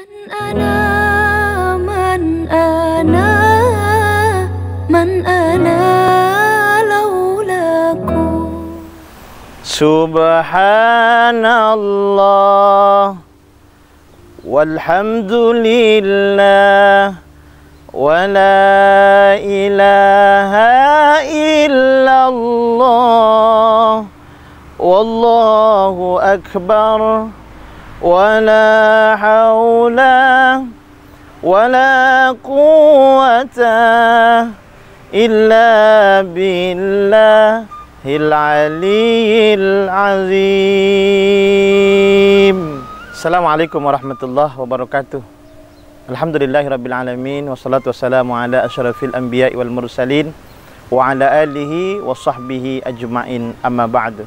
Subhanallah walhamdulillah wa la ilaha illallah wallahu akbar wa la hawla wa la quwwata illa billah Al-Aliyyil Azim. Assalamualaikum warahmatullahi wabarakatuh. Alhamdulillahirabbil alamin wassalatu wassalamu ala asyrafil anbiya'i wal mursalin wa ala alihi wa sahbihi ajmain, amma ba'du.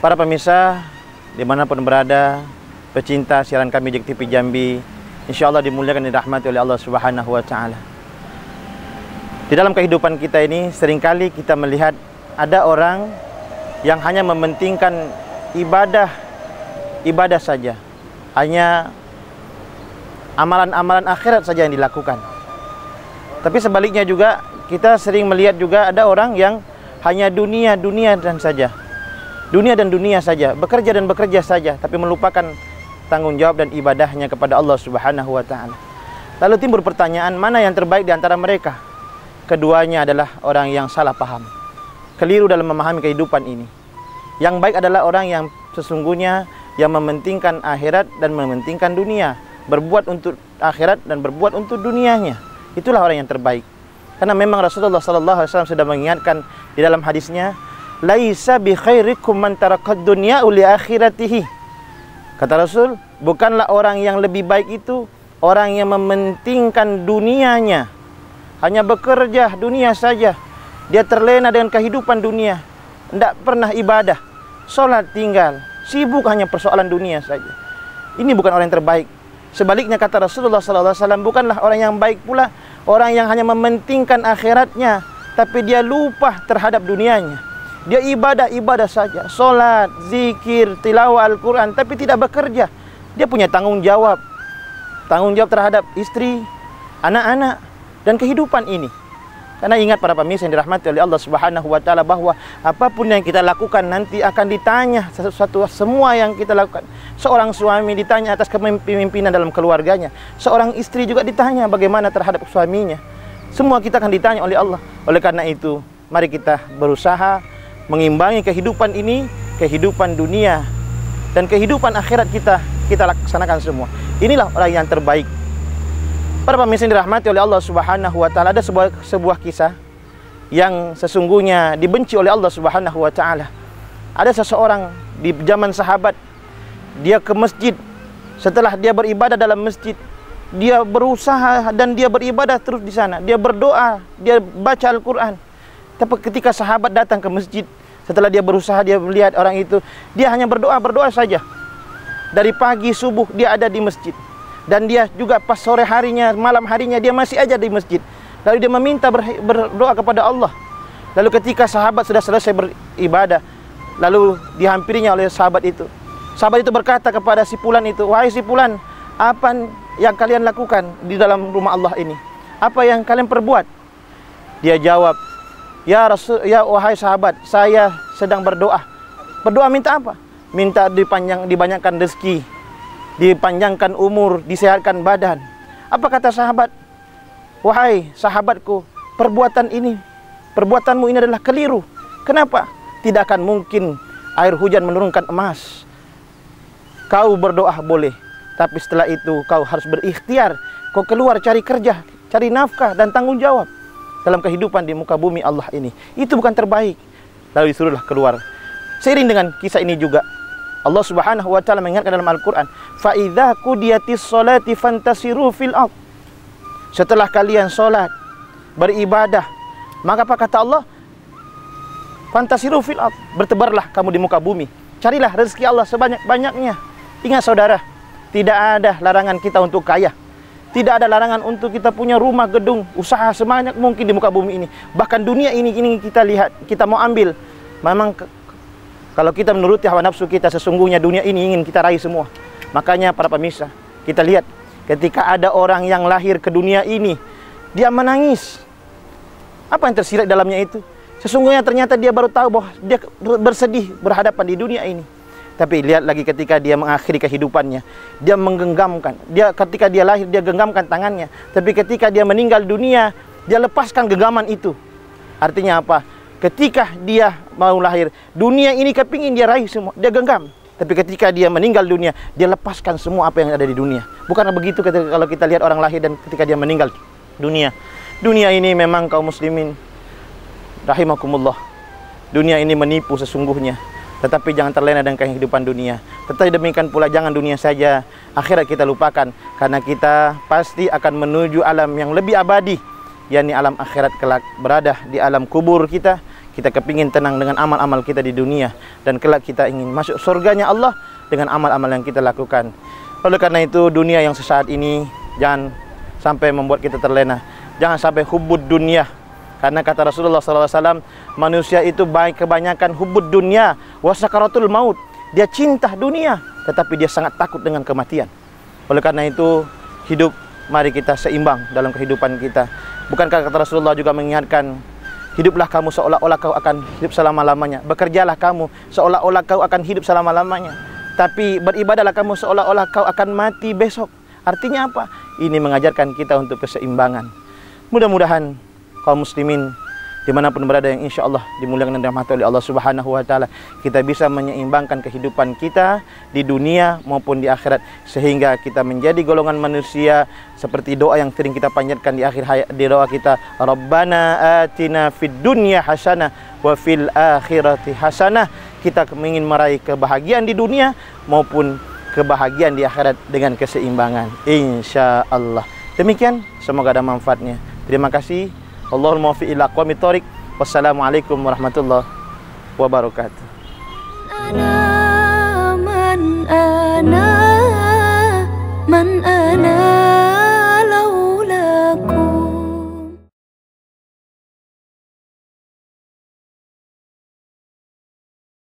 Para pemirsa dimanapun berada, pecinta siaran kami JEK TV Jambi, insyaallah dimuliakan dan dirahmati oleh Allah Subhanahu wa taala. Di dalam kehidupan kita ini seringkali kita melihat ada orang yang hanya mementingkan ibadah saja, hanya amalan-amalan akhirat saja yang dilakukan. Tapi sebaliknya juga kita sering melihat juga ada orang yang hanya dunia dan saja, dunia dan dunia saja, bekerja dan bekerja saja, tapi melupakan tanggung jawab dan ibadahnya kepada Allah Subhanahu wa taala. Lalu timbul pertanyaan, mana yang terbaik di antara mereka? Keduanya adalah orang yang salah paham, keliru dalam memahami kehidupan ini. Yang baik adalah orang yang sesungguhnya yang mementingkan akhirat dan mementingkan dunia, berbuat untuk akhirat dan berbuat untuk dunianya. Itulah orang yang terbaik. Karena memang Rasulullah SAW sudah mengingatkan di dalam hadisnya, laisa bi khairikum man tarakad dunya li akhiratihi. Kata Rasul, bukanlah orang yang lebih baik itu orang yang mementingkan dunianya, hanya bekerja dunia saja. Dia terlena dengan kehidupan dunia, tidak pernah ibadah, sholat tinggal, sibuk hanya persoalan dunia saja. Ini bukan orang yang terbaik. Sebaliknya kata Rasulullah SAW, bukanlah orang yang baik pula orang yang hanya mementingkan akhiratnya, tapi dia lupa terhadap dunianya. Dia ibadah saja, sholat, zikir, tilawah Al-Quran, tapi tidak bekerja. Dia punya tanggung jawab terhadap istri, anak-anak, dan kehidupan ini. Karena ingat para pemirsa yang dirahmati oleh Allah Subhanahu wa taala, bahwa apapun yang kita lakukan nanti akan ditanya semua yang kita lakukan. Seorang suami ditanya atas kepemimpinan dalam keluarganya, seorang istri juga ditanya bagaimana terhadap suaminya. Semua kita akan ditanya oleh Allah. Oleh karena itu, mari kita berusaha mengimbangi kehidupan ini, kehidupan dunia dan kehidupan akhirat kita laksanakan semua. Inilah orang yang terbaik. Para pemirsa yang dirahmati oleh Allah Subhanahu wa taala, ada sebuah kisah yang sesungguhnya dibenci oleh Allah Subhanahu wa taala. Ada seseorang di zaman sahabat, dia ke masjid. Setelah dia beribadah dalam masjid, dia berusaha dan dia beribadah terus di sana. Dia berdoa, dia baca Al-Qur'an. Tapi ketika sahabat datang ke masjid, setelah dia berusaha, dia melihat orang itu, dia hanya berdoa saja. Dari pagi subuh dia ada di masjid. Dan dia juga pas sore harinya, malam harinya dia masih aja di masjid. Lalu dia meminta berdoa kepada Allah. Lalu ketika sahabat sudah selesai beribadah, lalu dihampirinya oleh sahabat itu. Sahabat itu berkata kepada si fulan itu, wahai si fulan, apa yang kalian lakukan di dalam rumah Allah ini? Apa yang kalian perbuat? Dia jawab, ya wahai sahabat, saya sedang berdoa. Berdoa minta apa? Minta dibanyakan rezeki, dipanjangkan umur, disehatkan badan. Apa kata sahabat? Wahai sahabatku, perbuatanmu ini adalah keliru. Kenapa? Tidak akan mungkin air hujan menurunkan emas. Kau berdoa boleh, tapi setelah itu kau harus berikhtiar. Kau keluar cari kerja, cari nafkah dan tanggung jawab dalam kehidupan di muka bumi Allah ini. Itu bukan terbaik. Lalu disuruhlah keluar. Seiring dengan kisah ini juga, Allah Subhanahu wa taala mengingatkan dalam Al-Qur'an, fa idza qudiyatis sholati fantasiru fil ard. Setelah kalian salat, beribadah, maka apa kata Allah? Fantasiru fil ard, bertebarlah kamu di muka bumi. Carilah rezeki Allah sebanyak-banyaknya. Ingat saudara, tidak ada larangan kita untuk kaya. Tidak ada larangan untuk kita punya rumah, gedung, usaha sebanyak mungkin di muka bumi ini. Bahkan dunia ini kita lihat, kita mau ambil. Memang kalau kita menuruti hawa nafsu kita, sesungguhnya dunia ini ingin kita raih semua. Makanya para pemirsa, kita lihat ketika ada orang yang lahir ke dunia ini, dia menangis. Apa yang tersirat dalamnya itu? Sesungguhnya ternyata dia baru tahu bahwa dia bersedih berhadapan di dunia ini. Tapi lihat lagi ketika dia mengakhiri kehidupannya, dia menggenggamkan. Ketika dia lahir, dia genggamkan tangannya. Tapi ketika dia meninggal dunia, dia lepaskan genggaman itu. Artinya apa? Ketika dia mau lahir, dunia ini kepingin dia raih semua, dia genggam. Tapi ketika dia meninggal dunia, dia lepaskan semua apa yang ada di dunia. Bukan begitu kalau kita lihat orang lahir dan ketika dia meninggal dunia. Dunia ini memang kaum muslimin rahimakumullah, dunia ini menipu sesungguhnya. Tetapi jangan terlena dengan kehidupan dunia. Tetapi demikian pula jangan dunia saja, akhirat kita lupakan. Karena kita pasti akan menuju alam yang lebih abadi, yakni alam akhirat kelak. Berada di alam kubur kita, kita kepingin tenang dengan amal-amal kita di dunia. Dan kelak kita ingin masuk surganya Allah dengan amal-amal yang kita lakukan. Oleh karena itu dunia yang sesaat ini jangan sampai membuat kita terlena. Jangan sampai hubbud dunia. Karena kata Rasulullah SAW, manusia itu baik kebanyakan hubbud dunia wa sakaratul maut. Dia cinta dunia, tetapi dia sangat takut dengan kematian. Oleh karena itu, hidup mari kita seimbang dalam kehidupan kita. Bukankah kata Rasulullah juga mengingatkan, hiduplah kamu seolah-olah kau akan hidup selama-lamanya. Bekerjalah kamu seolah-olah kau akan hidup selama-lamanya. Tapi beribadahlah kamu seolah-olah kau akan mati besok. Artinya apa? Ini mengajarkan kita untuk keseimbangan. Mudah-mudahan kaum muslimin dimanapun berada yang insya Allah dimuliakan dan dirahmati oleh Allah Subhanahu Wa Taala, kita bisa menyeimbangkan kehidupan kita di dunia maupun di akhirat, sehingga kita menjadi golongan manusia seperti doa yang sering kita panjatkan di akhir hayat, di doa kita, Rabbana atina fid dunya hasanah wa fil akhirati hasanah. Kita ingin meraih kebahagiaan di dunia maupun kebahagiaan di akhirat dengan keseimbangan, insya Allah. Demikian, semoga ada manfaatnya. Terima kasih. Allahumma fi ila aqwamit thoriq. Wassalamualaikum warahmatullahi wabarakatuh.